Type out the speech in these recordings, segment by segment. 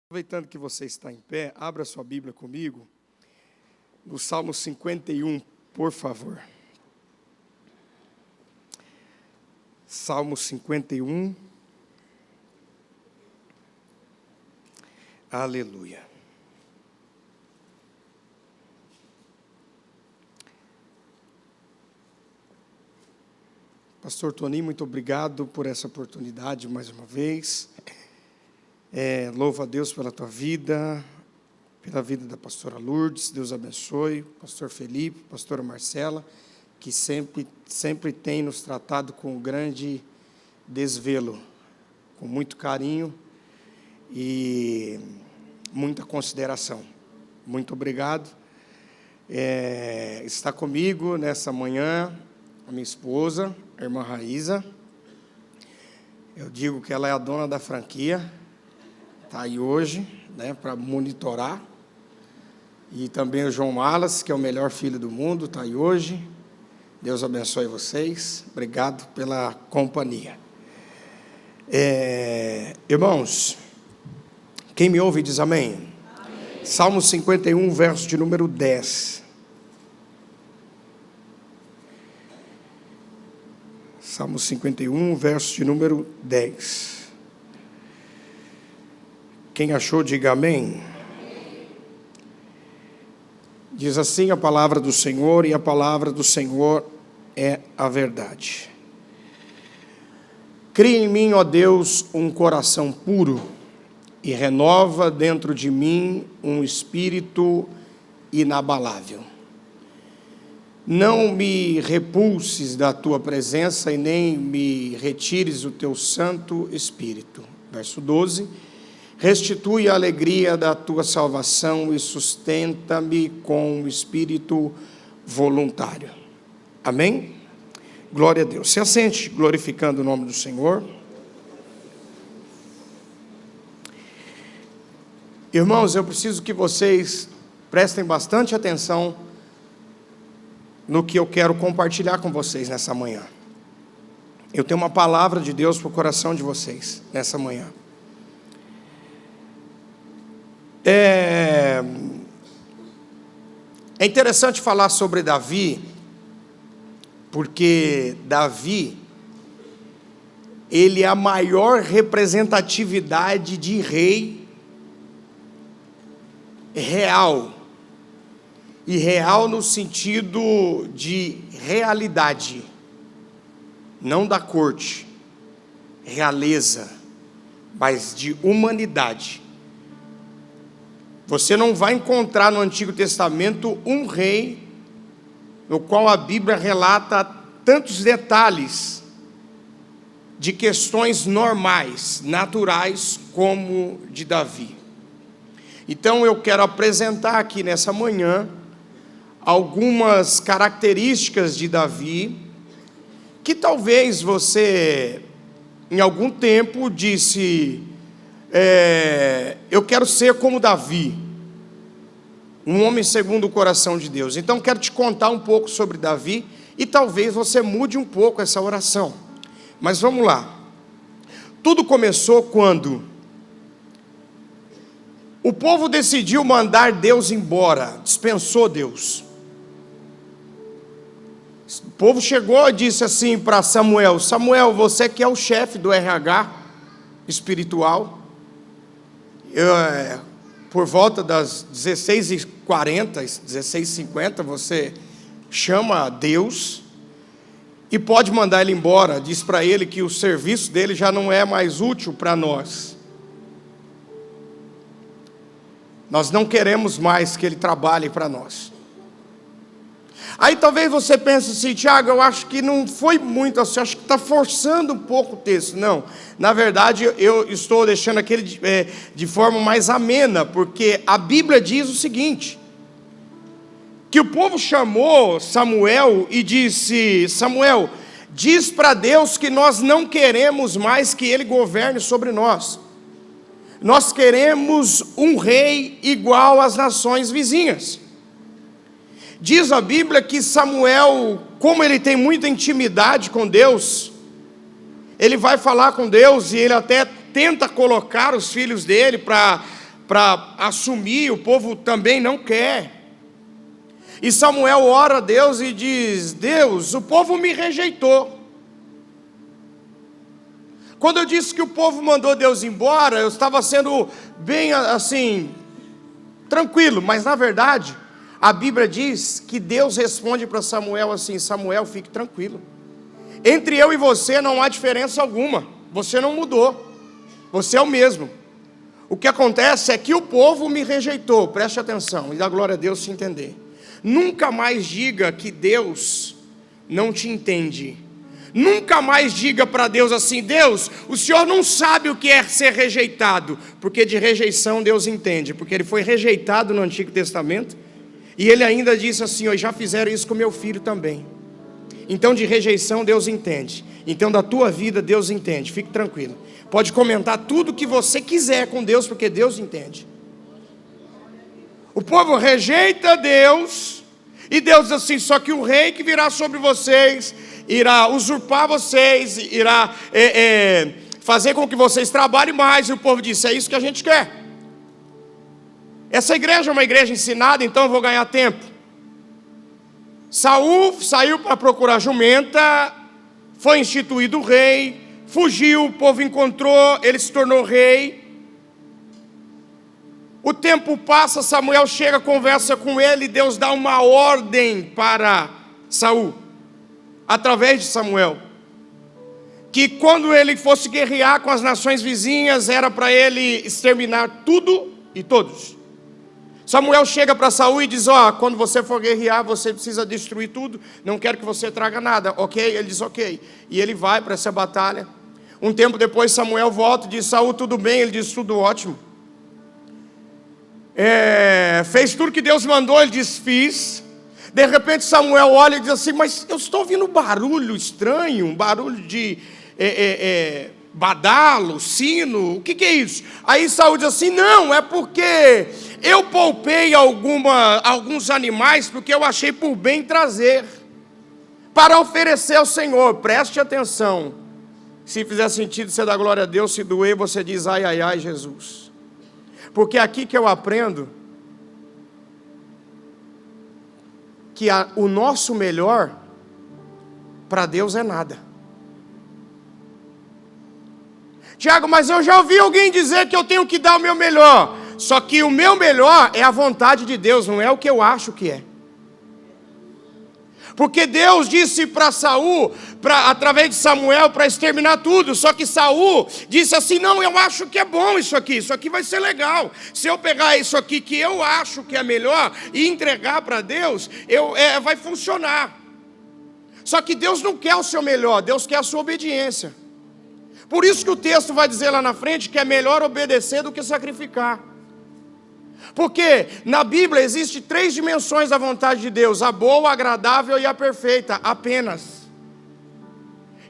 Aproveitando que você está em pé, abra sua Bíblia comigo, no Salmo 51, por favor. Salmo 51. Aleluia. Pastor Toninho, muito obrigado por essa oportunidade mais uma vez. Louvo a Deus pela tua vida, pela vida da pastora Lourdes, Deus abençoe, pastor Felipe, pastora Marcela, que sempre tem nos tratado com grande desvelo, com muito carinho e muita consideração. Muito obrigado. Está comigo nessa manhã a minha esposa, a irmã Raíza. Eu digo que ela é a dona da franquia. Está aí hoje, para monitorar. E também o João Wallace, que é o melhor filho do mundo, está aí hoje. Deus abençoe vocês. Obrigado pela companhia. Irmãos, quem me ouve diz amém. Amém. Salmo 51, verso de número 10. Salmo 51, verso de número 10. Quem achou, diga amém. Amém. Diz assim a palavra do Senhor, e a palavra do Senhor é a verdade. Cria em mim, ó Deus, um coração puro, e renova dentro de mim um espírito inabalável. Não me repulses da tua presença, e nem me retires o teu Santo Espírito. Verso 12. Restitui a alegria da tua salvação e sustenta-me com o espírito voluntário. Amém? Glória a Deus. Se assente, glorificando o nome do Senhor. Irmãos, eu preciso que vocês prestem bastante atenção no que eu quero compartilhar com vocês nessa manhã. Eu tenho uma palavra de Deus para o coração de vocês nessa manhã. É interessante falar sobre Davi, porque Davi, ele é a maior representatividade de rei real, e real no sentido de realidade, não da corte, realeza, mas de humanidade. Você não vai encontrar no Antigo Testamento um rei no qual a Bíblia relata tantos detalhes de questões normais, naturais, como de Davi. Então eu quero apresentar aqui nessa manhã algumas características de Davi que talvez você, em algum tempo, disse: eu quero ser como Davi, um homem segundo o coração de Deus. Então quero te contar um pouco sobre Davi, e talvez você mude um pouco essa oração. Mas vamos lá. Tudo começou quando o povo decidiu mandar Deus embora, dispensou Deus. O povo chegou e disse assim para Samuel: Samuel, você que é o chefe do RH espiritual, por volta das 16h40, 16h50, você chama Deus e pode mandar ele embora. Diz para ele que o serviço dele já não é mais útil para nós. Nós não queremos mais que ele trabalhe para nós. Aí talvez você pense assim: Tiago, eu acho que não foi muito assim, acho que está forçando um pouco o texto. Não, na verdade eu estou deixando aquele de forma mais amena, porque a Bíblia diz o seguinte, que o povo chamou Samuel e disse: Samuel, diz para Deus que nós não queremos mais que ele governe sobre nós. Nós queremos um rei igual às nações vizinhas. Diz a Bíblia que Samuel, como ele tem muita intimidade com Deus, ele vai falar com Deus, e ele até tenta colocar os filhos dele para para assumir, o povo também não quer. E Samuel ora a Deus e diz: Deus, o povo me rejeitou. Quando eu disse que o povo mandou Deus embora, eu estava sendo bem assim, tranquilo, mas na verdade, a Bíblia diz que Deus responde para Samuel assim: Samuel, fique tranquilo. Entre eu e você não há diferença alguma. Você não mudou. Você é o mesmo. O que acontece é que o povo me rejeitou. Preste atenção e dá glória a Deus se entender. Nunca mais diga que Deus não te entende. Nunca mais diga para Deus assim: Deus, o Senhor não sabe o que é ser rejeitado. Porque de rejeição Deus entende. Porque ele foi rejeitado no Antigo Testamento. E ele ainda disse assim: já fizeram isso com meu filho também. Então de rejeição Deus entende. Então da tua vida Deus entende. Fique tranquilo. Pode comentar tudo que você quiser com Deus, porque Deus entende. O povo rejeita Deus. E Deus diz assim: só que o rei que virá sobre vocês irá usurpar vocês, irá fazer com que vocês trabalhem mais. E o povo disse: é isso que a gente quer. Essa igreja é uma igreja ensinada, então eu vou ganhar tempo. Saul saiu para procurar jumenta, foi instituído rei, fugiu, o povo encontrou, ele se tornou rei. O tempo passa, Samuel chega, conversa com ele, Deus dá uma ordem para Saul, através de Samuel, que quando ele fosse guerrear com as nações vizinhas, era para ele exterminar tudo e todos. Samuel chega para Saul e diz: quando você for guerrear, você precisa destruir tudo, não quero que você traga nada, ok? Ele diz ok, e ele vai para essa batalha. Um tempo depois Samuel volta e diz: Saul, tudo bem? Ele diz: tudo ótimo. Fez tudo que Deus mandou? Ele diz: fiz. De repente Samuel olha e diz assim: mas eu estou ouvindo um barulho estranho, um barulho de badalo, sino, o que é isso? Aí Saul diz assim: não, é porque eu poupei alguns animais, porque eu achei por bem trazer, para oferecer ao Senhor. Preste atenção, se fizer sentido você dá glória a Deus, se doer você diz ai, ai, ai, Jesus. Porque é aqui que eu aprendo que o nosso melhor para Deus é nada. Tiago, mas eu já ouvi alguém dizer que eu tenho que dar o meu melhor. Só que o meu melhor é a vontade de Deus, não é o que eu acho que é. Porque Deus disse para Saul, através de Samuel, para exterminar tudo. Só que Saul disse assim: não, eu acho que é bom isso aqui vai ser legal. Se eu pegar isso aqui que eu acho que é melhor e entregar para Deus, vai funcionar. Só que Deus não quer o seu melhor, Deus quer a sua obediência. Por isso que o texto vai dizer lá na frente que é melhor obedecer do que sacrificar. Porque na Bíblia existem 3 dimensões da vontade de Deus: a boa, a agradável e a perfeita, apenas.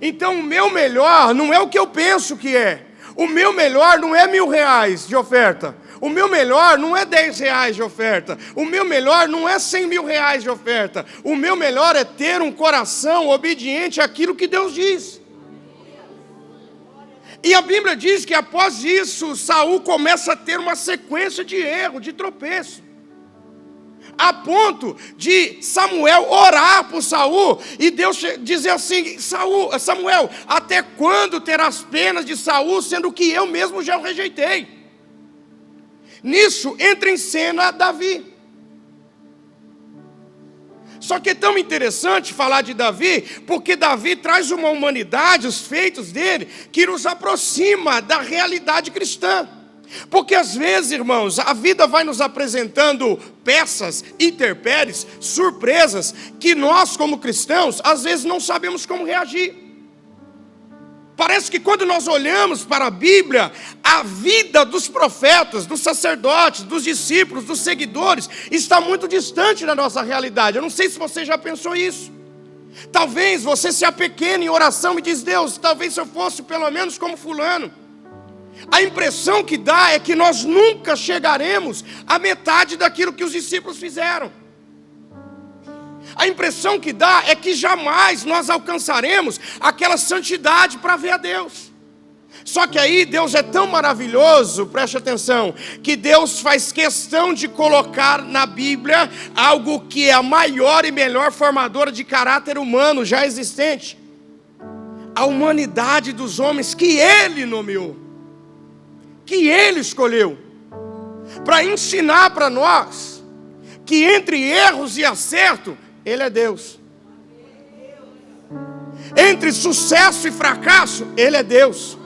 Então o meu melhor não é o que eu penso que é. O meu melhor não é R$1.000 de oferta. O meu melhor não é R$10 de oferta. O meu melhor não é R$100.000 de oferta. O meu melhor é ter um coração obediente àquilo que Deus diz. E a Bíblia diz que após isso, Saul começa a ter uma sequência de erro, de tropeço. A ponto de Samuel orar por Saul e Deus dizer assim: Samuel, até quando terás penas de Saul, sendo que eu mesmo já o rejeitei? Nisso entra em cena Davi. Só que é tão interessante falar de Davi, porque Davi traz uma humanidade, os feitos dele, que nos aproxima da realidade cristã. Porque às vezes, irmãos, a vida vai nos apresentando peças, intempéries, surpresas, que nós como cristãos, às vezes não sabemos como reagir. Parece que quando nós olhamos para a Bíblia, a vida dos profetas, dos sacerdotes, dos discípulos, dos seguidores, está muito distante da nossa realidade. Eu não sei se você já pensou isso. Talvez você se apequene em oração e diz: Deus, talvez se eu fosse pelo menos como fulano. A impressão que dá é que nós nunca chegaremos à metade daquilo que os discípulos fizeram. A impressão que dá é que jamais nós alcançaremos aquela santidade para ver a Deus. Só que aí Deus é tão maravilhoso, preste atenção, que Deus faz questão de colocar na Bíblia algo que é a maior e melhor formadora de caráter humano já existente. A humanidade dos homens que Ele nomeou, que Ele escolheu, para ensinar para nós que entre erros e acerto, Ele é Deus. Entre sucesso e fracasso, Ele é Deus.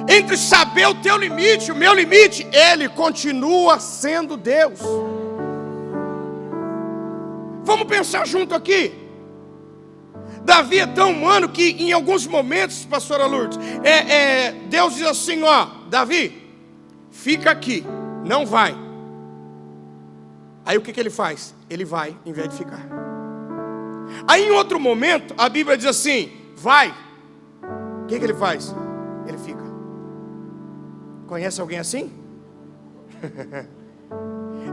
Entre saber o teu limite, o meu limite, Ele continua sendo Deus. Vamos pensar junto aqui. Davi é tão humano que em alguns momentos, pastora Lourdes, Deus diz assim, ó, Davi, fica aqui, não vai. Aí o que ele faz? Ele vai em vez de ficar. Aí em outro momento, a Bíblia diz assim, vai. O que ele faz? Ele fica. Conhece alguém assim?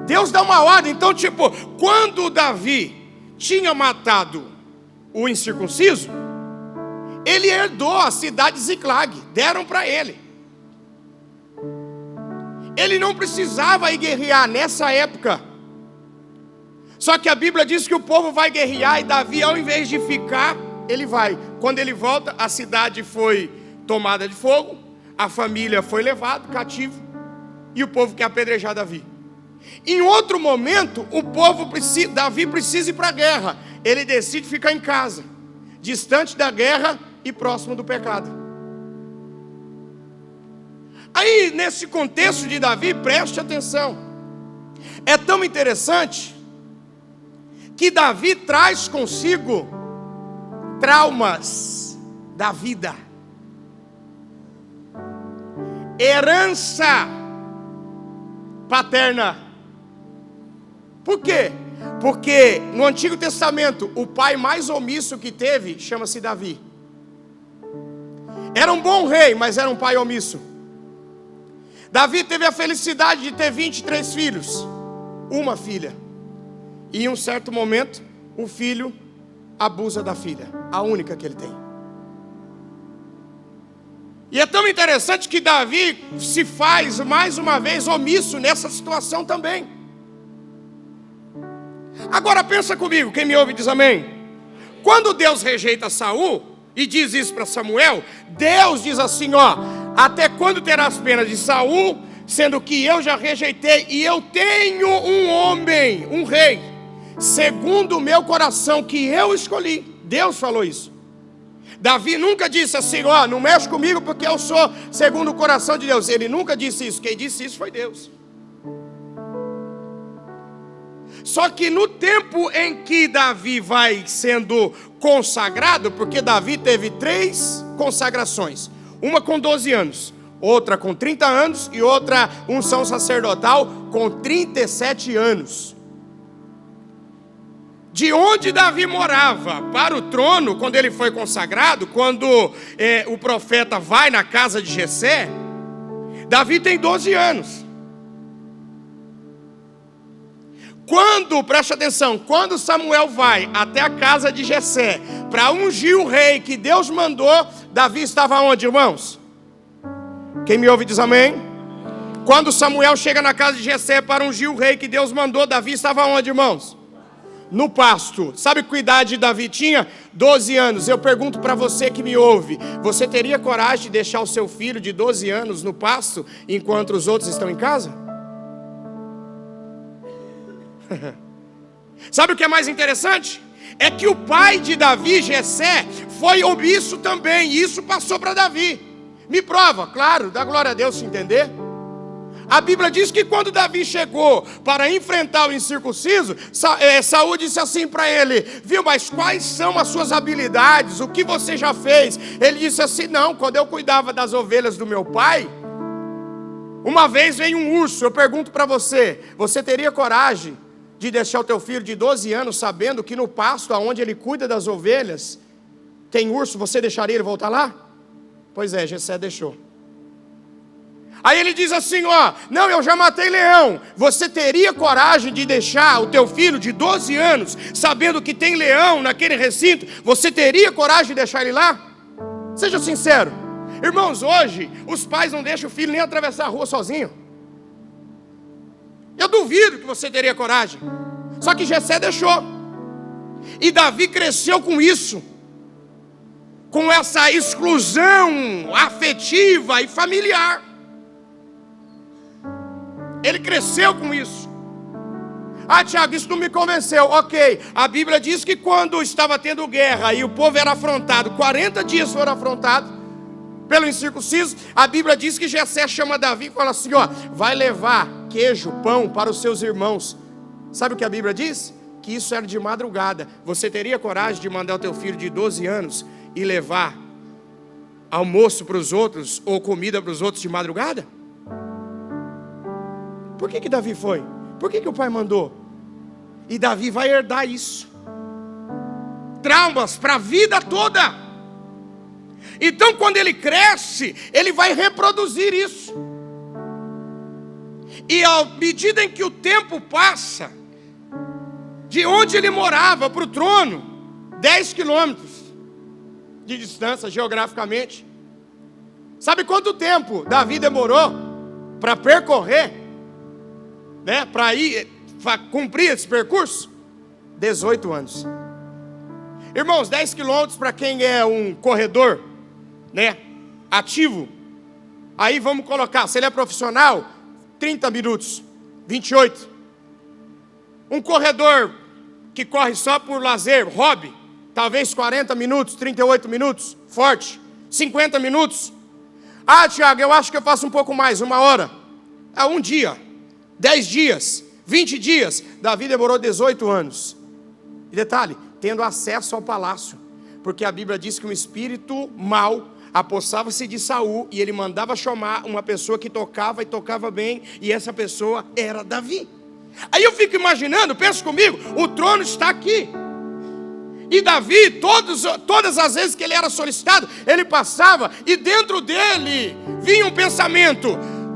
Deus dá uma ordem. Então, tipo, quando Davi tinha matado o incircunciso, ele herdou a cidade de Ziclag, deram para ele. Ele não precisava ir guerrear nessa época. Só que a Bíblia diz que o povo vai guerrear e Davi, ao invés de ficar, ele vai. Quando ele volta, a cidade foi tomada de fogo, a família foi levada cativo e o povo quer apedrejar Davi. Em outro momento, Davi precisa ir para a guerra. Ele decide ficar em casa, distante da guerra e próximo do pecado. Aí, nesse contexto de Davi, preste atenção. É tão interessante que Davi traz consigo traumas da vida, herança paterna. Por quê? Porque no Antigo Testamento, o pai mais omisso que teve chama-se Davi. Era um bom rei, mas era um pai omisso. Davi teve a felicidade de ter 23 filhos, uma filha. E em um certo momento, o filho abusa da filha, a única que ele tem. E é tão interessante que Davi se faz mais uma vez omisso nessa situação também. Agora pensa comigo, quem me ouve diz amém. Quando Deus rejeita Saul e diz isso para Samuel, Deus diz assim, ó, até quando terás pena de Saul, sendo que eu já rejeitei e eu tenho um homem, um rei, segundo o meu coração que eu escolhi. Deus falou isso. Davi nunca disse assim, ó, não mexe comigo porque eu sou segundo o coração de Deus. Ele nunca disse isso, quem disse isso foi Deus. Só que no tempo em que Davi vai sendo consagrado, porque Davi teve 3 consagrações, uma com 12 anos, outra com 30 anos e outra unção sacerdotal com 37 anos. De onde Davi morava para o trono, quando ele foi consagrado, quando o profeta vai na casa de Jessé, Davi tem 12 anos. Preste atenção, quando Samuel vai até a casa de Jessé para ungir o rei que Deus mandou, Davi estava onde, irmãos? Quem me ouve diz amém? Quando Samuel chega na casa de Jessé para ungir o rei que Deus mandou, Davi estava onde, irmãos? No pasto. Sabe que idade Davi tinha? 12 anos. Eu pergunto para você que me ouve, você teria coragem de deixar o seu filho de 12 anos no pasto, enquanto os outros estão em casa? Sabe o que é mais interessante? É que o pai de Davi, Jessé, foi omisso também, e isso passou para Davi. Me prova, claro, dá glória a Deus se entender. A Bíblia diz que quando Davi chegou para enfrentar o incircunciso, Saul disse assim para ele, viu, mas quais são as suas habilidades, o que você já fez? Ele disse assim, não, quando eu cuidava das ovelhas do meu pai, uma vez veio um urso. Eu pergunto para você, você teria coragem de deixar o teu filho de 12 anos sabendo que no pasto, onde ele cuida das ovelhas, tem urso, você deixaria ele voltar lá? Pois é, Jessé deixou. Aí ele diz assim, ó, não, eu já matei leão. Você teria coragem de deixar o teu filho de 12 anos, sabendo que tem leão naquele recinto? Você teria coragem de deixar ele lá? Seja sincero. Irmãos, hoje, os pais não deixam o filho nem atravessar a rua sozinho. Eu duvido que você teria coragem. Só que Jessé deixou. E Davi cresceu com isso. Com essa exclusão afetiva e familiar. Ele cresceu com isso. Ah, Tiago, isso não me convenceu. Ok, a Bíblia diz que quando estava tendo guerra e o povo era afrontado, 40 dias foram afrontados pelo incircunciso, a Bíblia diz que Jessé chama Davi e fala assim, ó, vai levar queijo, pão para os seus irmãos. Sabe o que a Bíblia diz? Que isso era de madrugada. Você teria coragem de mandar o teu filho de 12 anos e levar almoço para os outros ou comida para os outros de madrugada? Por que Davi foi? Por que o pai mandou? E Davi vai herdar isso. Traumas para a vida toda. Então quando ele cresce, ele vai reproduzir isso. E à medida em que o tempo passa, de onde ele morava para o trono, 10 quilômetros de distância geograficamente. Sabe quanto tempo Davi demorou para percorrer? Para ir, para cumprir esse percurso? 18 anos. Irmãos, 10 quilômetros para quem é um corredor, ativo. Aí vamos colocar, se ele é profissional, 30 minutos, 28. Um corredor que corre só por lazer, hobby, talvez 40 minutos, 38 minutos, forte, 50 minutos. Ah, Tiago, eu acho que eu faço um pouco mais, 1 hora. Um dia, 10 dias, 20 dias. Davi demorou 18 anos. E detalhe, tendo acesso ao palácio. Porque a Bíblia diz que um espírito mau apossava-se de Saul e ele mandava chamar uma pessoa que tocava e tocava bem, e essa pessoa era Davi. Aí eu fico imaginando, pensa comigo, o trono está aqui. E Davi, todas as vezes que ele era solicitado, ele passava e dentro dele vinha um pensamento.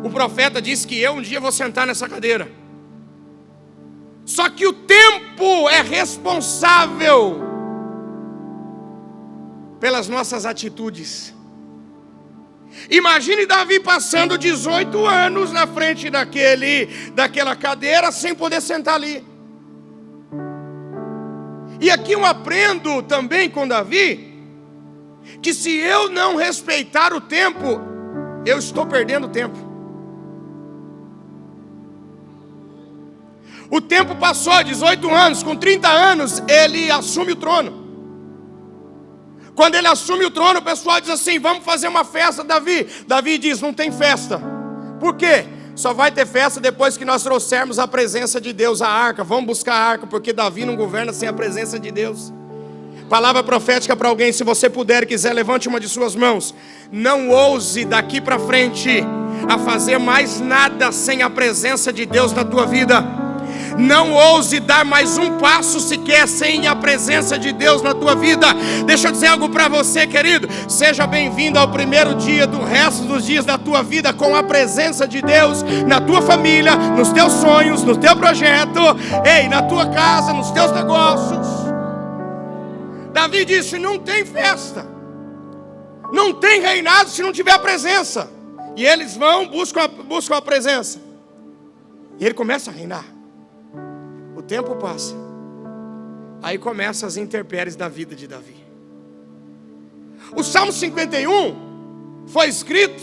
O profeta disse que eu um dia vou sentar nessa cadeira. Só que o tempo é responsável pelas nossas atitudes. Imagine Davi passando 18 anos na frente daquela cadeira sem poder sentar ali. E aqui eu aprendo também com Davi que se eu não respeitar o tempo, eu estou perdendo tempo. O tempo passou, 18 anos, com 30 anos ele assume o trono. Quando ele assume o trono, o pessoal diz assim, vamos fazer uma festa, Davi. Davi diz, não tem festa. Por quê? Só vai ter festa depois que nós trouxermos a presença de Deus, a arca. Vamos buscar a arca, porque Davi não governa sem a presença de Deus. Palavra profética para alguém, se você puder e quiser, levante uma de suas mãos. Não ouse daqui para frente a fazer mais nada sem a presença de Deus na tua vida. Não ouse dar mais um passo sequer sem a presença de Deus na tua vida. Deixa eu dizer algo para você, querido. Seja bem-vindo ao primeiro dia do resto dos dias da tua vida com a presença de Deus na tua família, nos teus sonhos, no teu projeto, na tua casa, nos teus negócios. Davi disse, não tem festa, não tem reinado se não tiver a presença. E eles vão, buscam a presença. E ele começa a reinar. O tempo passa. Aí começam as intempéries da vida de Davi. O Salmo 51 foi escrito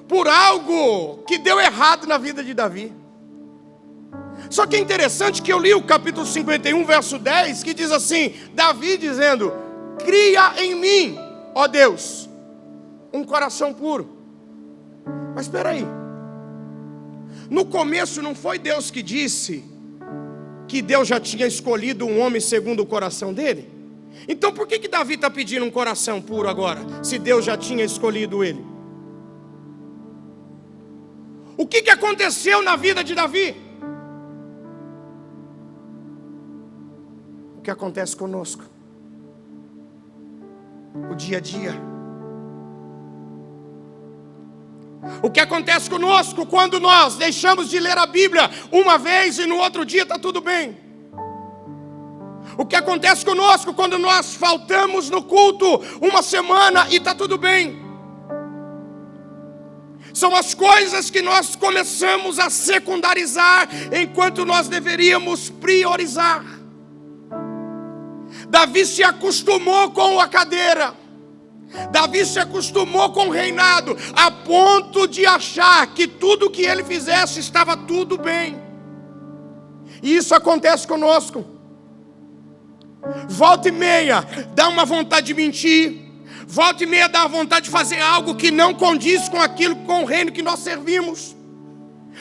por algo que deu errado na vida de Davi. Só que é interessante que eu li o capítulo 51, verso 10, que diz assim, Davi dizendo, cria em mim, ó Deus, um coração puro. Mas espera aí. No começo não foi Deus que disse que Deus já tinha escolhido um homem segundo o coração dele? Então por que Davi está pedindo um coração puro agora, se Deus já tinha escolhido ele? O que aconteceu na vida de Davi? O que acontece conosco? O dia a dia. O que acontece conosco quando nós deixamos de ler a Bíblia uma vez e no outro dia está tudo bem? O que acontece conosco quando nós faltamos no culto uma semana e está tudo bem? São as coisas que nós começamos a secundarizar, enquanto nós deveríamos priorizar. Davi se acostumou com a cadeira, Davi se acostumou com o reinado, a ponto de achar que tudo que ele fizesse estava tudo bem. E isso acontece conosco. Volta e meia dá uma vontade de mentir, volta e meia dá uma vontade de fazer algo que não condiz com aquilo, com o reino que nós servimos.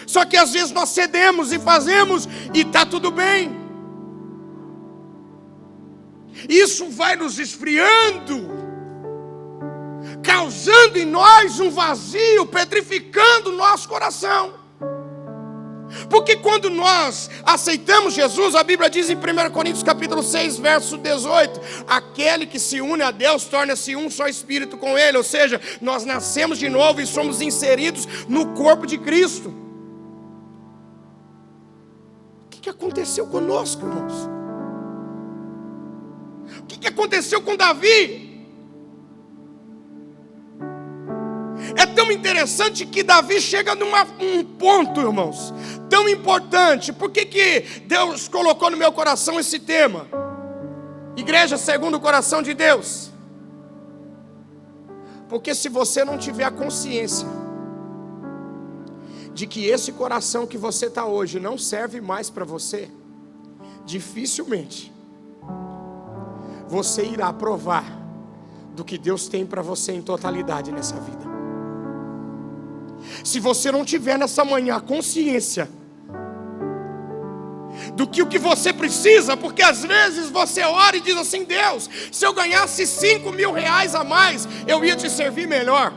Só que às vezes nós cedemos e fazemos e está tudo bem. Isso vai nos esfriando, causando em nós um vazio, petrificando o nosso coração. Porque quando nós aceitamos Jesus, a Bíblia diz em 1 Coríntios capítulo 6, verso 18, aquele que se une a Deus torna-se um só espírito com Ele. Ou seja, nós nascemos de novo e somos inseridos no corpo de Cristo. O que aconteceu conosco, irmãos? O que aconteceu com Davi? É tão interessante que Davi chega num ponto, irmãos, tão importante. Por que Deus colocou no meu coração esse tema? Igreja segundo o coração de Deus. Porque se você não tiver a consciência de que esse coração que você está hoje não serve mais para você, dificilmente você irá provar do que Deus tem para você em totalidade nessa vida. Se você não tiver nessa manhã a consciência do que o que você precisa, porque às vezes você ora e diz assim: Deus, se eu ganhasse 5.000 reais a mais, eu ia te servir melhor.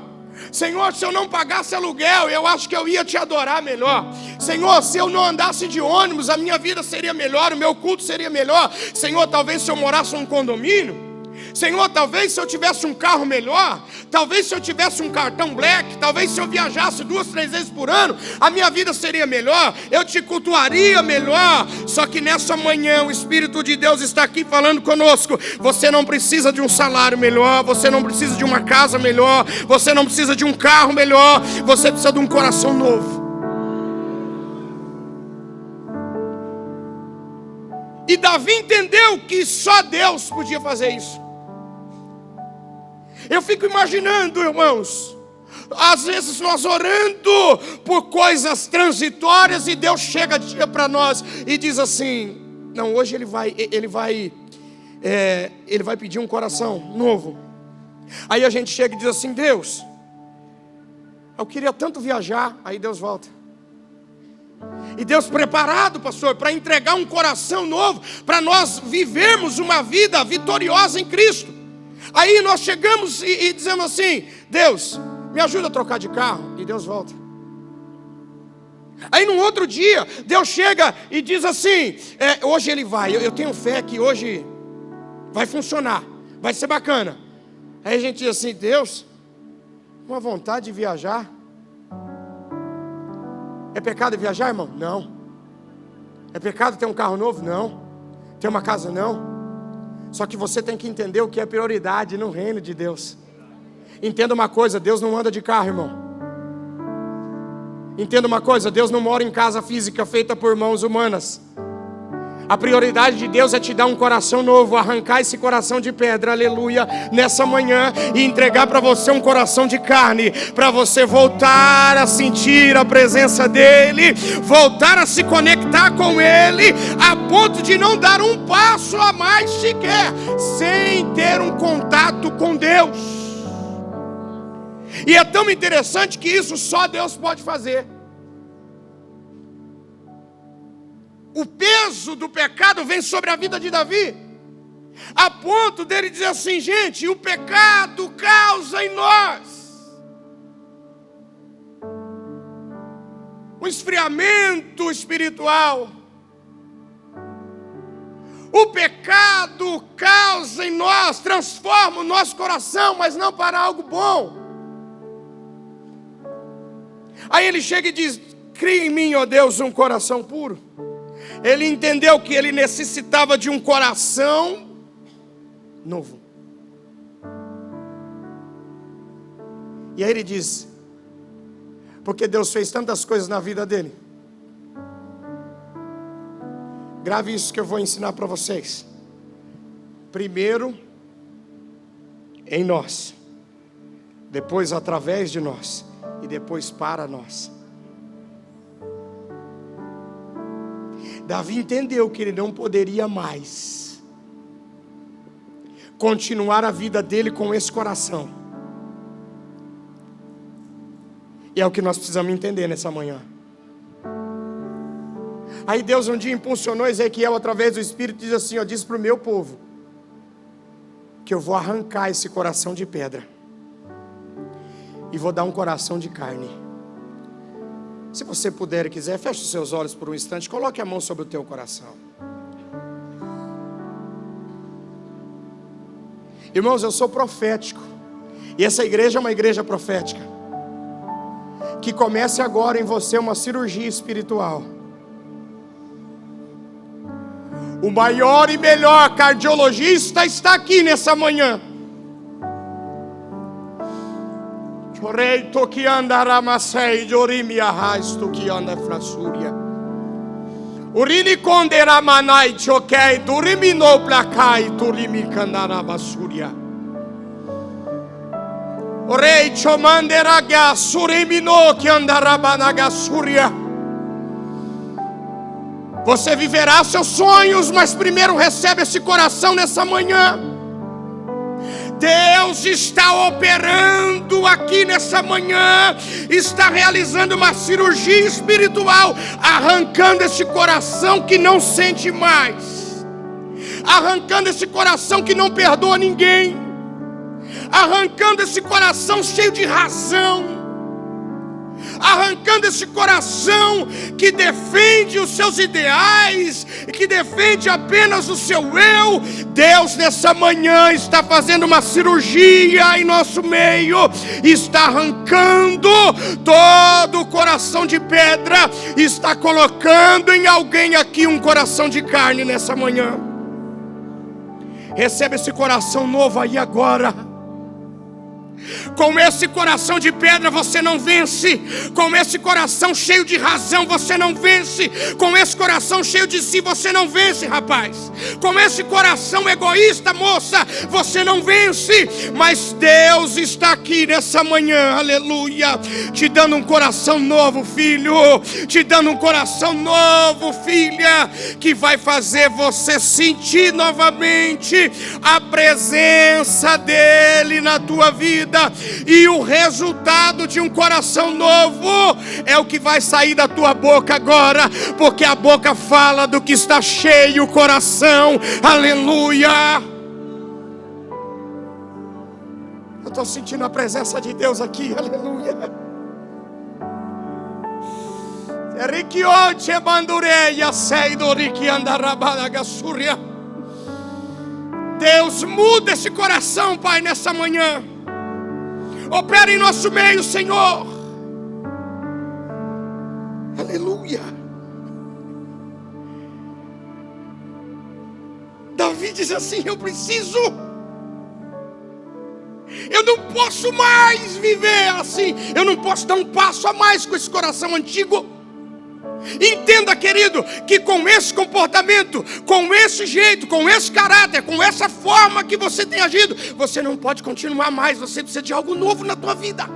Senhor, se eu não pagasse aluguel, eu acho que eu ia te adorar melhor. Senhor, se eu não andasse de ônibus, a minha vida seria melhor, o meu culto seria melhor. Senhor, talvez se eu morasse num condomínio. Senhor, talvez se eu tivesse um carro melhor, talvez se eu tivesse um cartão black, talvez se eu viajasse 2, 3 vezes por ano, a minha vida seria melhor, eu te cultuaria melhor. Só que nessa manhã o Espírito de Deus está aqui falando conosco: você não precisa de um salário melhor, você não precisa de uma casa melhor, você não precisa de um carro melhor, você precisa de um coração novo. E Davi entendeu que só Deus podia fazer isso. Eu fico imaginando, irmãos, às vezes nós orando por coisas transitórias e Deus chega para nós e diz assim: não, hoje ele vai pedir um coração novo. Aí a gente chega e diz assim: Deus, eu queria tanto viajar. Aí Deus volta. E Deus preparado, pastor, para entregar um coração novo, para nós vivermos uma vida vitoriosa em Cristo. Aí nós chegamos e dizemos assim: Deus, me ajuda a trocar de carro. E Deus volta. Aí num outro dia, Deus chega e diz assim: hoje ele vai, eu tenho fé que hoje vai funcionar, vai ser bacana. Aí a gente diz assim: Deus, uma vontade de viajar. É pecado viajar, irmão? Não. É pecado ter um carro novo? Não. Ter uma casa? Não. Só que você tem que entender o que é prioridade no reino de Deus. Entenda uma coisa: Deus não anda de carro, irmão. Entenda uma coisa: Deus não mora em casa física feita por mãos humanas. A prioridade de Deus é te dar um coração novo, arrancar esse coração de pedra, aleluia, nessa manhã, e entregar para você um coração de carne, para você voltar a sentir a presença dEle, voltar a se conectar com Ele, a ponto de não dar um passo a mais sequer, sem ter um contato com Deus. E é tão interessante que isso só Deus pode fazer. O peso do pecado vem sobre a vida de Davi, a ponto dele dizer assim: gente, o pecado causa em nós um esfriamento espiritual. O pecado causa em nós, transforma o nosso coração, mas não para algo bom. Aí ele chega e diz: cria em mim, ó Deus, um coração puro. Ele entendeu que ele necessitava de um coração novo. E aí ele diz: Porque Deus fez tantas coisas na vida dele. Grave isso que eu vou ensinar para vocês. Primeiro, em nós. Depois, através de nós. E depois, para nós. Davi entendeu que ele não poderia mais continuar a vida dele com esse coração. E é o que nós precisamos entender nessa manhã. Aí Deus um dia impulsionou Ezequiel através do Espírito, diz assim, ó, diz para o meu povo, que eu vou arrancar esse coração de pedra, e vou dar um coração de carne. Se você puder e quiser, feche os seus olhos por um instante, coloque a mão sobre o teu coração. Irmãos, eu sou profético, e essa igreja é uma igreja profética. Que comece agora em você uma cirurgia espiritual. O maior e melhor cardiologista está aqui nessa manhã. Chorei toque anda ramasei dorimi arras toque anda frasúria. Urini condera manai choquei dorimi no placai dorimi candara basúria. Orei chomandera gasuri no que andara banagasuria. Você viverá seus sonhos, mas primeiro recebe esse coração nessa manhã. Deus está operando aqui nessa manhã, está realizando uma cirurgia espiritual, arrancando esse coração que não sente mais, arrancando esse coração que não perdoa ninguém, arrancando esse coração cheio de razão, arrancando esse coração que defende os seus ideais, que defende apenas o seu eu. Deus nessa manhã está fazendo uma cirurgia em nosso meio, está arrancando todo o coração de pedra, está colocando em alguém aqui um coração de carne nessa manhã. Recebe esse coração novo aí agora. Com esse coração de pedra você não vence. Com esse coração cheio de razão você não vence. Com esse coração cheio de si você não vence, rapaz. Com esse coração egoísta, moça, você não vence. Mas Deus está aqui nessa manhã, aleluia, te dando um coração novo, filho. Te dando um coração novo, filha, que vai fazer você sentir novamente a presença dele na tua vida. E o resultado de um coração novo é o que vai sair da tua boca agora, porque a boca fala do que está cheio o coração, aleluia. Eu estou sentindo a presença de Deus aqui, aleluia. Deus, muda esse coração, Pai, nessa manhã. Opera em nosso meio, Senhor. Aleluia. Davi diz assim, eu não posso mais viver assim. Eu não posso dar um passo a mais com esse coração antigo. Entenda, querido, que com esse comportamento, com esse jeito, com esse caráter, com essa forma que você tem agido, você não pode continuar mais. Você precisa de algo novo na tua vida.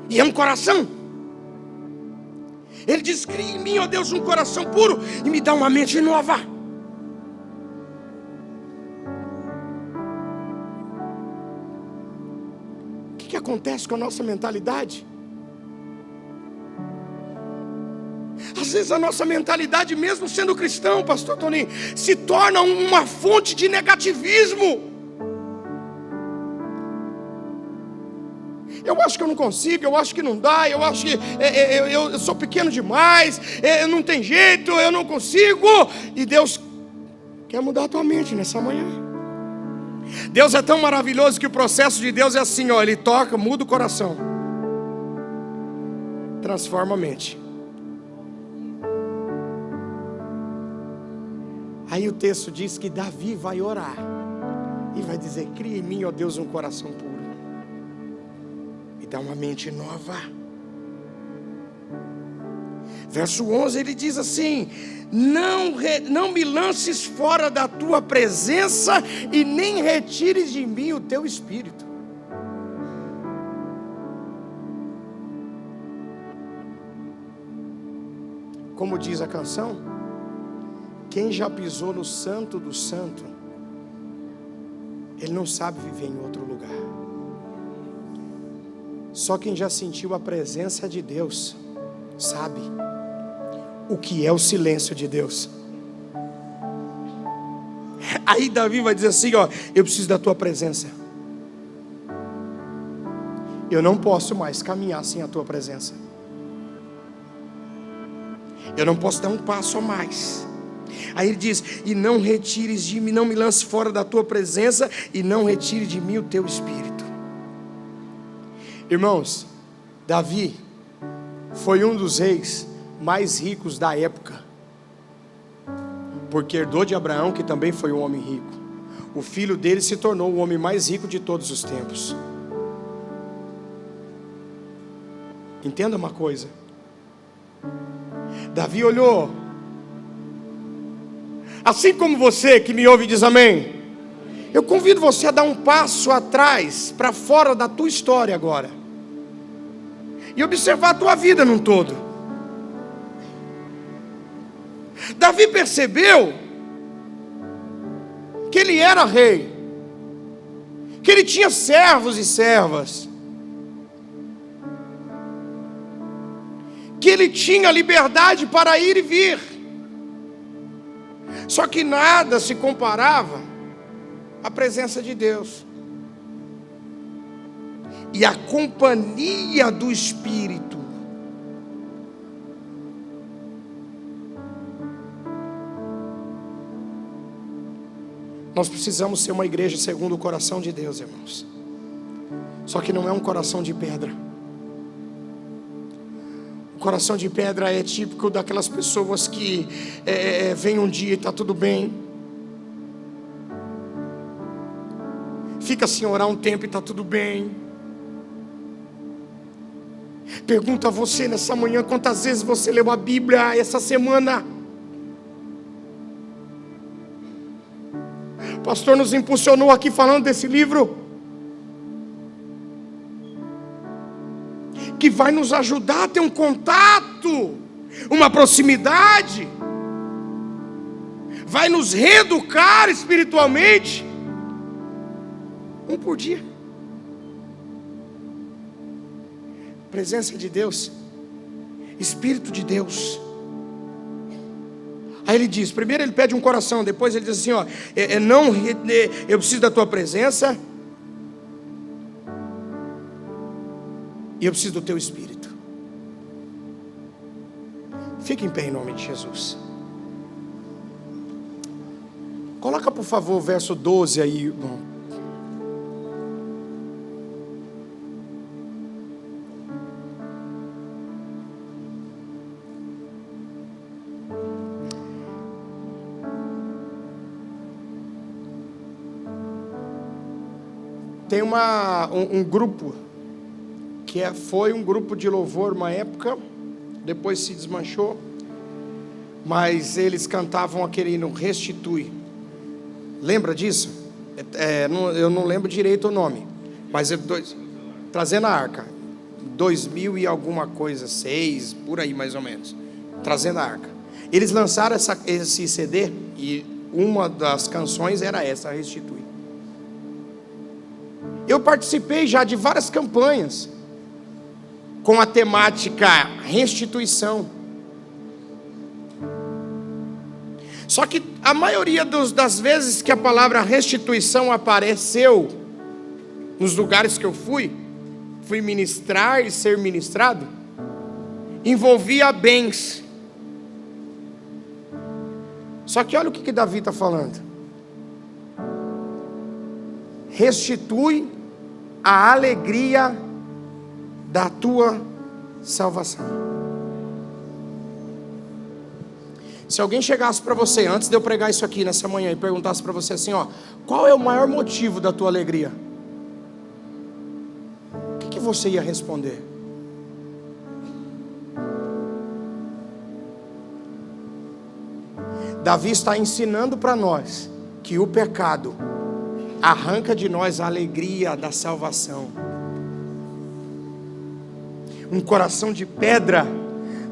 E é um coração. Ele diz, cria em mim, ó Deus, um coração puro e me dá uma mente nova. O que acontece com a nossa mentalidade? Às vezes a nossa mentalidade, mesmo sendo cristão, pastor Toninho, se torna uma fonte de negativismo. Eu acho que eu não consigo, eu acho que não dá, eu acho que eu sou pequeno demais, não tem jeito, eu não consigo. E Deus quer mudar a tua mente nessa manhã. Deus é tão maravilhoso que o processo de Deus é assim, ó, Ele toca, muda o coração, transforma a mente. Aí o texto diz que Davi vai orar e vai dizer, cria em mim, ó Deus, um coração puro, me dá uma mente nova. Verso 11 ele diz assim: não me lances fora da tua presença e nem retires de mim o teu espírito. Como diz a canção, quem já pisou no santo do santo, ele não sabe viver em outro lugar. Só quem já sentiu a presença de Deus sabe o que é o silêncio de Deus. Aí Davi vai dizer assim, ó: eu preciso da tua presença. Eu não posso mais caminhar sem a tua presença. Eu não posso dar um passo a mais. Aí ele diz: e não retires de mim, não me lances fora da tua presença, e não retire de mim o teu espírito. Irmãos, Davi foi um dos reis mais ricos da época, porque herdou de Abraão, que também foi um homem rico. O filho dele se tornou o homem mais rico de todos os tempos. Entenda uma coisa, Davi olhou, assim como você que me ouve diz amém. Eu convido você a dar um passo atrás, para fora da tua história agora, e observar a tua vida num todo. Davi percebeu que ele era rei, que ele tinha servos e servas, que ele tinha liberdade para ir e vir. Só que nada se comparava à presença de Deus e à companhia do Espírito. Nós precisamos ser uma igreja segundo o coração de Deus, irmãos. Só que não é um coração de pedra. O coração de pedra é típico daquelas pessoas que vem um dia e está tudo bem, fica sem orar um tempo e está tudo bem. Pergunto a você nessa manhã: quantas vezes você leu a Bíblia essa semana? O pastor nos impulsionou aqui falando desse livro, que vai nos ajudar a ter um contato, uma proximidade, vai nos reeducar espiritualmente, um por dia. Presença de Deus, Espírito de Deus. Aí ele diz, primeiro ele pede um coração, depois ele diz assim, ó, eu preciso da tua presença, e eu preciso do teu Espírito. Fique em pé em nome de Jesus. Coloca por favor o verso 12 aí, irmão. Tem um grupo que foi um grupo de louvor uma época, depois se desmanchou, mas eles cantavam aquele hino Restitui. Lembra disso? Eu não lembro direito o nome, mas Trazendo a Arca, 2000 e alguma coisa, 6, por aí mais ou menos, Trazendo a Arca. Eles lançaram esse CD e uma das canções era essa, Restitui. Eu participei já de várias campanhas com a temática restituição. Só que a maioria das vezes que a palavra restituição apareceu nos lugares que eu fui ministrar e ser ministrado, envolvia bens. Só que olha o que Davi está falando: restitui a alegria da tua salvação. Se alguém chegasse para você, antes de eu pregar isso aqui nessa manhã, e perguntasse para você assim, ó, qual é o maior motivo da tua alegria? O que você ia responder? Davi está ensinando para nós que o pecado arranca de nós a alegria da salvação. Um coração de pedra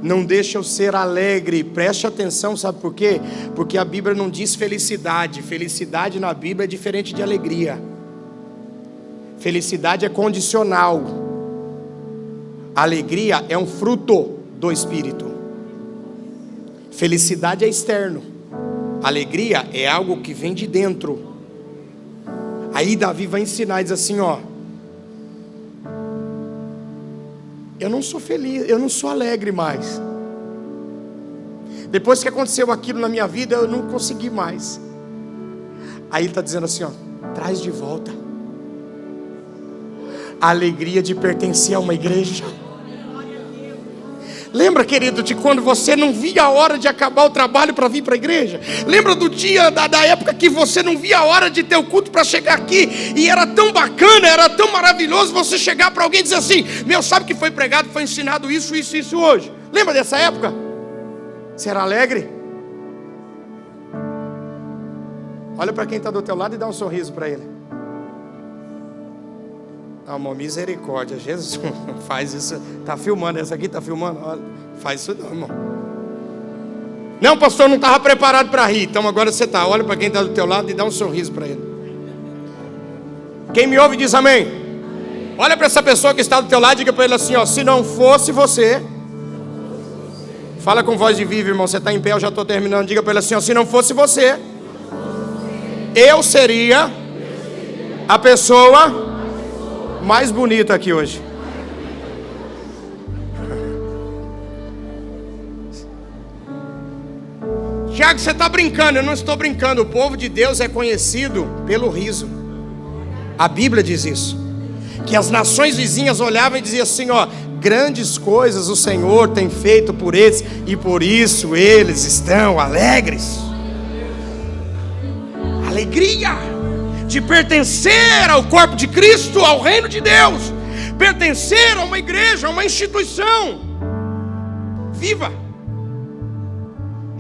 não deixa eu ser alegre. Preste atenção, sabe por quê? Porque a Bíblia não diz felicidade. Felicidade na Bíblia é diferente de alegria. Felicidade é condicional. Alegria é um fruto do Espírito. Felicidade é externo. Alegria é algo que vem de dentro. Aí Davi vai ensinar e diz assim, ó: eu não sou feliz, eu não sou alegre mais. Depois que aconteceu aquilo na minha vida, eu não consegui mais. Aí ele está dizendo assim, ó: traz de volta a alegria de pertencer a uma igreja. Lembra, querido, de quando você não via a hora de acabar o trabalho para vir para a igreja? Lembra do dia, da época que você não via a hora de ter o culto para chegar aqui? E era tão bacana, era tão maravilhoso você chegar para alguém e dizer assim: meu, sabe que foi pregado, foi ensinado isso hoje? Lembra dessa época? Você era alegre? Olha para quem está do teu lado e dá um sorriso para ele. Uma misericórdia, Jesus, não faz isso. Está filmando, essa aqui está filmando? Olha, faz isso não, irmão. Não, pastor, não estava preparado para rir. Então agora você está. Olha para quem está do teu lado e dá um sorriso para ele. Quem me ouve diz amém. Olha para essa pessoa que está do teu lado e diga para ele assim, ó: se não fosse você. Fala com voz de vivo, irmão. Você está em pé, eu já estou terminando. Diga para ele assim, ó: se não fosse você, eu seria a pessoa mais bonita aqui hoje. Tiago, você está brincando? Eu não estou brincando. O povo de Deus é conhecido pelo riso. A Bíblia diz isso. Que as nações vizinhas olhavam e diziam assim, ó: grandes coisas o Senhor tem feito por eles, e por isso eles estão alegres. Alegria de pertencer ao corpo de Cristo, ao reino de Deus, pertencer a uma igreja, a uma instituição viva.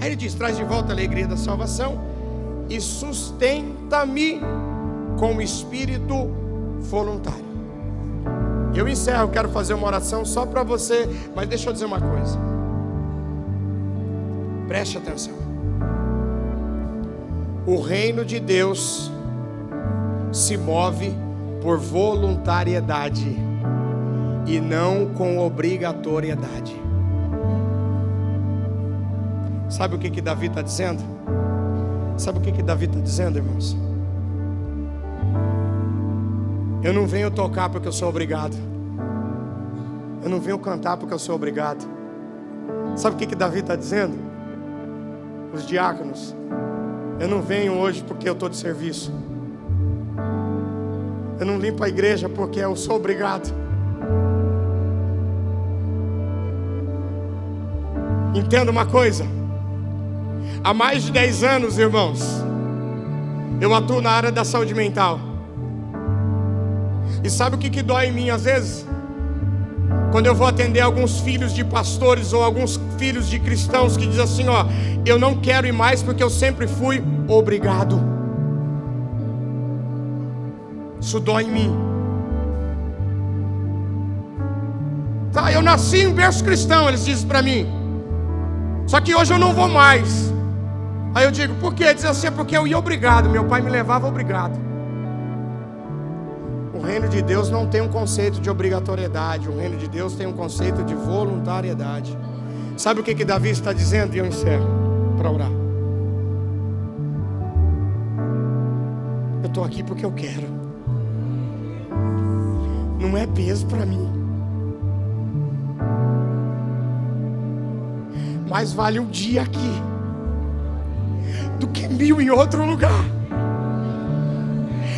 Aí ele diz: traz de volta a alegria da salvação e sustenta-me com o espírito voluntário. Eu encerro, quero fazer uma oração só para você, mas deixa eu dizer uma coisa. Preste atenção. O reino de Deus se move por voluntariedade e não com obrigatoriedade. Sabe o que Davi está dizendo? Sabe o que Davi está dizendo, irmãos? Eu não venho tocar porque eu sou obrigado. Eu não venho cantar porque eu sou obrigado. Sabe o que Davi está dizendo? Os diáconos: eu não venho hoje porque eu estou de serviço. Eu não limpo a igreja porque eu sou obrigado. Entenda uma coisa. Há mais de 10 anos, irmãos, eu atuo na área da saúde mental. E sabe o que dói em mim às vezes? Quando eu vou atender alguns filhos de pastores ou alguns filhos de cristãos que dizem assim, ó: eu não quero ir mais porque eu sempre fui obrigado. Isso dói em mim. Tá, eu nasci em berço cristão, eles dizem para mim. Só que hoje eu não vou mais. Aí eu digo: por quê? Diz assim: é porque eu ia obrigado. Meu pai me levava obrigado. O reino de Deus não tem um conceito de obrigatoriedade. O reino de Deus tem um conceito de voluntariedade. Sabe o que Davi está dizendo? E eu encerro para orar. Eu estou aqui porque eu quero. Não é peso para mim. Mais vale um dia aqui do que 1000 em outro lugar.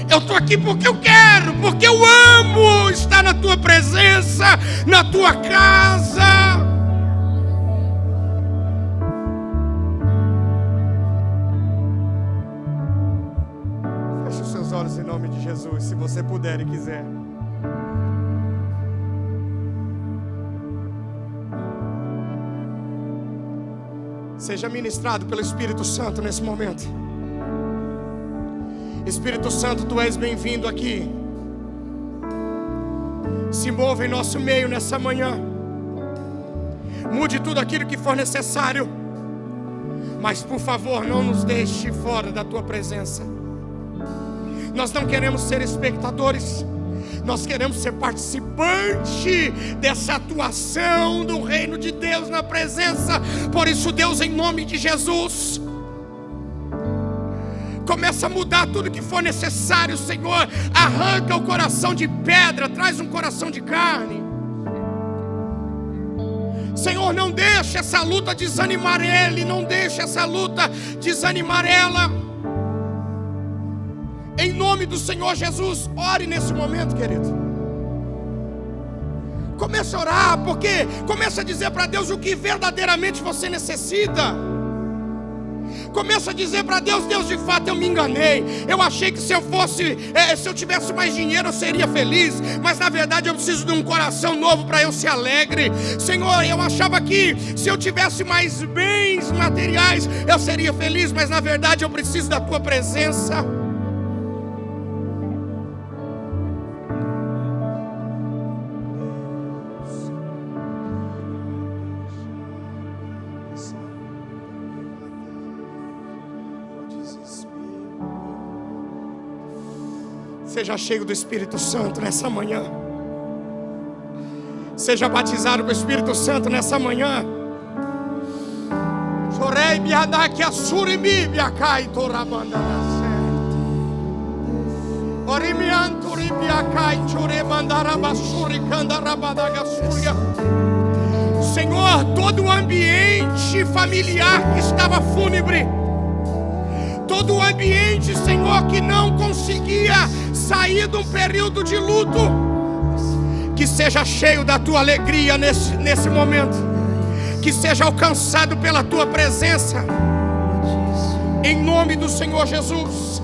Eu estou aqui porque eu quero, porque eu amo estar na tua presença, na tua casa. Feche os seus olhos em nome de Jesus, se você puder e quiser. Seja ministrado pelo Espírito Santo nesse momento. Espírito Santo, Tu és bem-vindo aqui. Se mova em nosso meio nessa manhã. Mude tudo aquilo que for necessário. Mas por favor, não nos deixe fora da Tua presença. Nós não queremos ser espectadores. Nós queremos ser participante dessa atuação do reino de Deus na presença. Por isso, Deus, em nome de Jesus, começa a mudar tudo que for necessário, Senhor. Arranca o coração de pedra, traz um coração de carne. Senhor, não deixe essa luta desanimar ele, não deixe essa luta desanimar ela. Em nome do Senhor Jesus, ore nesse momento, querido. Comece a orar, porque comece a dizer para Deus o que verdadeiramente você necessita. Começa a dizer para Deus: Deus, de fato eu me enganei. Eu achei que se eu tivesse mais dinheiro eu seria feliz. Mas na verdade eu preciso de um coração novo para eu ser alegre. Senhor, eu achava que se eu tivesse mais bens materiais eu seria feliz. Mas na verdade eu preciso da Tua presença. Seja cheio do Espírito Santo nessa manhã. Seja batizado com o Espírito Santo nessa manhã. Chorei biadaki asurimi biakai torabanda nasce. Orimianturi biakai chore mandarabasuri kandarabadagasuria. Senhor, todo o ambiente familiar que estava fúnebre, todo o ambiente, Senhor, que não conseguia sair de um período de luto, que seja cheio da Tua alegria nesse momento, que seja alcançado pela Tua presença, em nome do Senhor Jesus.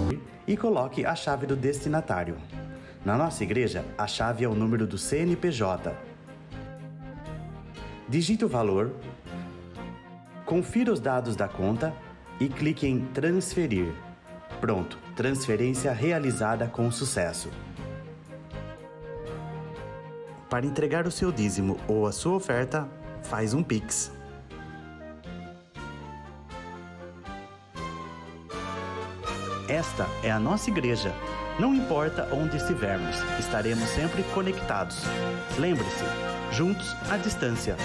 E coloque a chave do destinatário. Na nossa igreja, a chave é o número do CNPJ. Digite o valor, confira os dados da conta e clique em transferir. Pronto, transferência realizada com sucesso. Para entregar o seu dízimo ou a sua oferta, faz um Pix. Esta é a nossa igreja. Não importa onde estivermos, estaremos sempre conectados. Lembre-se, juntos à distância.